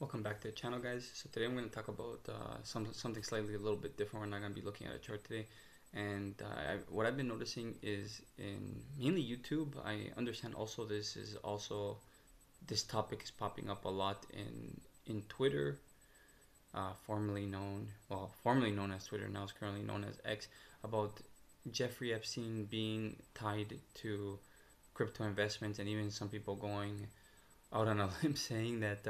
Welcome back to the channel, guys. So today I'm going to talk about something slightly a little bit different. We're not going to be looking at a chart today. And what I've been noticing is in mainly YouTube. I understand also this topic is popping up a lot in Twitter, formerly known as Twitter, now it's currently known as X, about Jeffrey Epstein being tied to crypto investments, and even some people going out on a limb saying that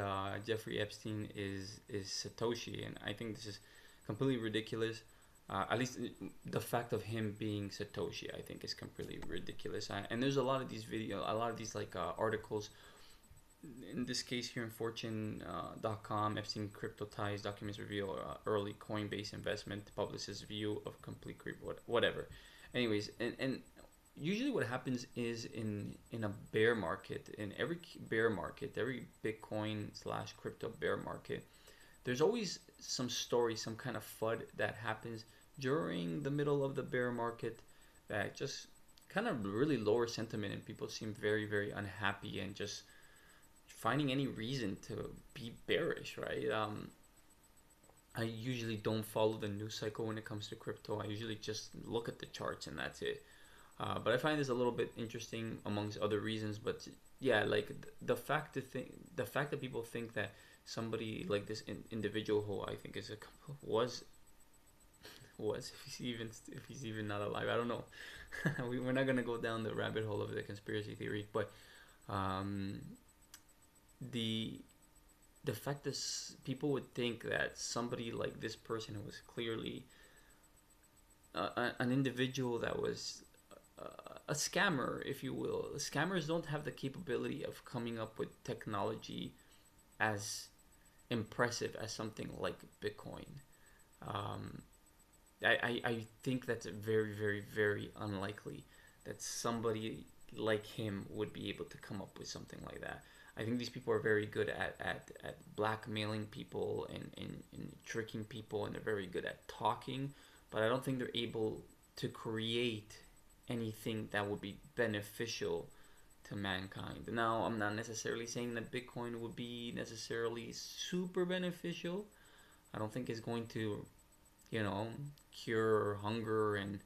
Jeffrey Epstein is Satoshi, and I think this is completely ridiculous. At least the fact of him being Satoshi, I think, is completely ridiculous. And there's a lot of these articles. In this case, here in Fortune.com, Epstein crypto ties documents reveal early Coinbase investment, publicist view of complete crypto, whatever. Anyways, and usually what happens is in a bear market, in every bear market, every Bitcoin slash crypto bear market, there's always some story, some kind of FUD that happens during the middle of the bear market that just kind of really lower sentiment, and people seem very, very unhappy and just finding any reason to be bearish, right? I usually don't follow the news cycle when it comes to crypto. I usually just look at the charts and that's it. But I find this a little bit interesting amongst other reasons. But yeah, like the fact that people think that somebody like this individual, who I think is was if he's even not alive, I don't know. We're not gonna go down the rabbit hole of the conspiracy theory, but um, the the fact that people would think that somebody like this person, who was clearly an individual that was a scammer, if you will. Scammers don't have the capability of coming up with technology as impressive as something like Bitcoin. Um, I think that's very, very, very unlikely that somebody like him would be able to come up with something like that. I think these people are very good at blackmailing people and tricking people, and they're very good at talking, but I don't think they're able to create anything that would be beneficial to mankind. Now, I'm not necessarily saying that Bitcoin would be necessarily super beneficial. I don't think it's going to, cure hunger, and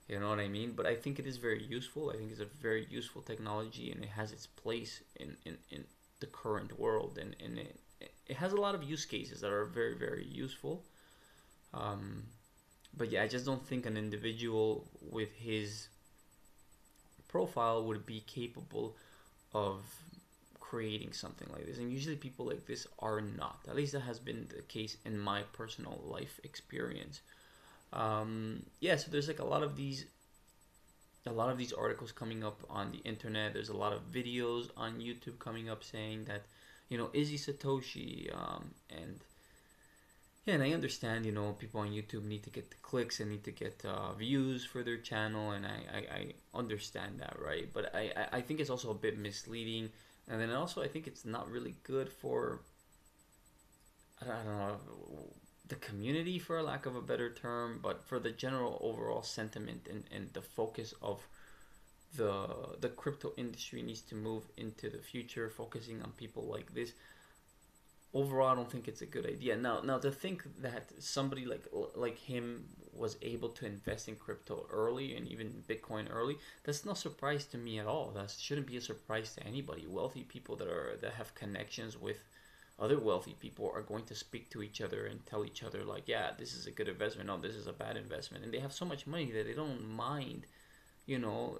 you know what I mean? But I think it is very useful. I think it's a very useful technology, and it has its place in the current world, and it has a lot of use cases that are very, very useful. But yeah, I just don't think an individual with his profile would be capable of creating something like this. And usually people like this are not. At least that has been the case in my personal life experience. Yeah, so there's like a lot of these articles coming up on the internet. There's a lot of videos on YouTube coming up saying that, is he Satoshi? And yeah, and I understand, people on YouTube need to get the clicks and need to get views for their channel, and I understand that, right? But I think it's also a bit misleading, and then also I think it's not really good for, I don't know, the community, for a lack of a better term, but for the general overall sentiment, and the focus of the crypto industry needs to move into the future, focusing on people like this. Overall, I don't think it's a good idea. Now to think that somebody like him was able to invest in crypto early, and even Bitcoin early, that's no surprise to me at all. That shouldn't be a surprise to anybody. Wealthy people that have connections with other wealthy people are going to speak to each other and tell each other, like, yeah, this is a good investment, no, this is a bad investment, and they have so much money that they don't mind,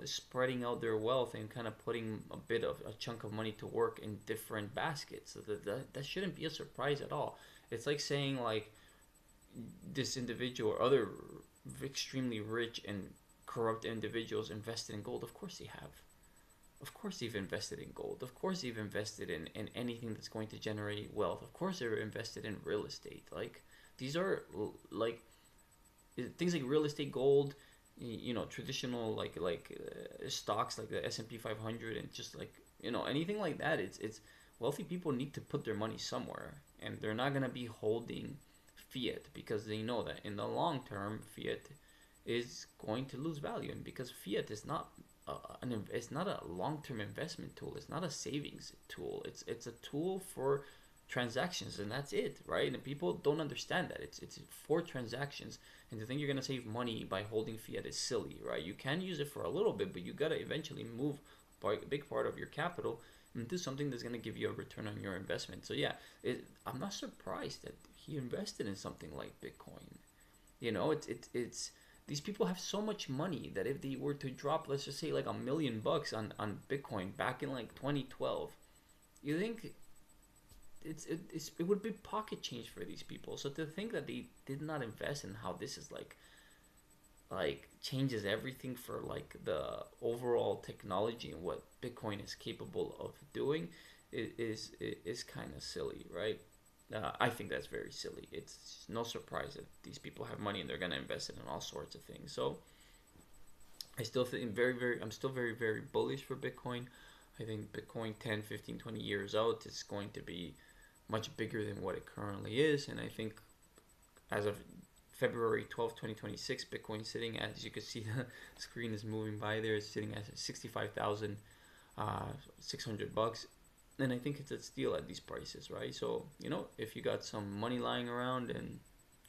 spreading out their wealth and kind of putting a chunk of money to work in different baskets. So that shouldn't be a surprise at all. It's like saying, like, this individual or other extremely rich and corrupt individuals invested in gold. Of course they have. Of course they've invested in gold. Of course they've invested in anything that's going to generate wealth. Of course they're invested in real estate. Like, these are like things like real estate, gold, traditional stocks like the S&P 500, and just like, anything like that. It's wealthy people need to put their money somewhere, and they're not going to be holding fiat, because they know that in the long term fiat is going to lose value, and because fiat is not it's not a long-term investment tool, it's not a savings tool, it's a tool for transactions, and that's it, right? And people don't understand that it's 4 transactions, and to think you're gonna save money by holding fiat is silly, right? You can use it for a little bit, but you gotta eventually move a big part of your capital into something that's gonna give you a return on your investment. So yeah, I'm not surprised that he invested in something like Bitcoin. It's these people have so much money that if they were to drop, let's just say like $1 million on Bitcoin back in like 2012, you think it would be pocket change for these people. So to think that they did not invest in how this is like changes everything for like the overall technology and what Bitcoin is capable of doing is kind of silly, right? I think that's very silly. It's no surprise that these people have money and they're gonna invest it in all sorts of things. So I still think I'm still very, very bullish for Bitcoin. I think Bitcoin 10, 15, 20 years out is going to be much bigger than what it currently is. And I think as of February 12th, 2026, Bitcoin sitting at, as you can see, the screen is moving by there, it's sitting at 65,600 bucks. And I think it's a steal at these prices, right? So, if you got some money lying around and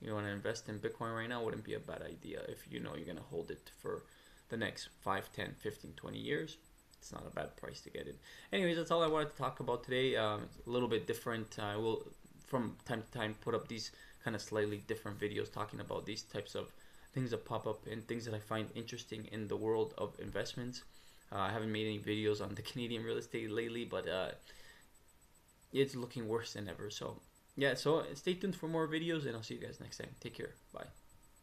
you want to invest in Bitcoin right now, wouldn't be a bad idea. If you're going to hold it for the next 5, 10, 15, 20 years, it's not a bad price to get it. Anyways, that's all I wanted to talk about today. A little bit different. I will, from time to time, put up these kind of slightly different videos talking about these types of things that pop up and things that I find interesting in the world of investments. I haven't made any videos on the Canadian real estate lately, but it's looking worse than ever. So yeah, so stay tuned for more videos, and I'll see you guys next time. Take care. Bye.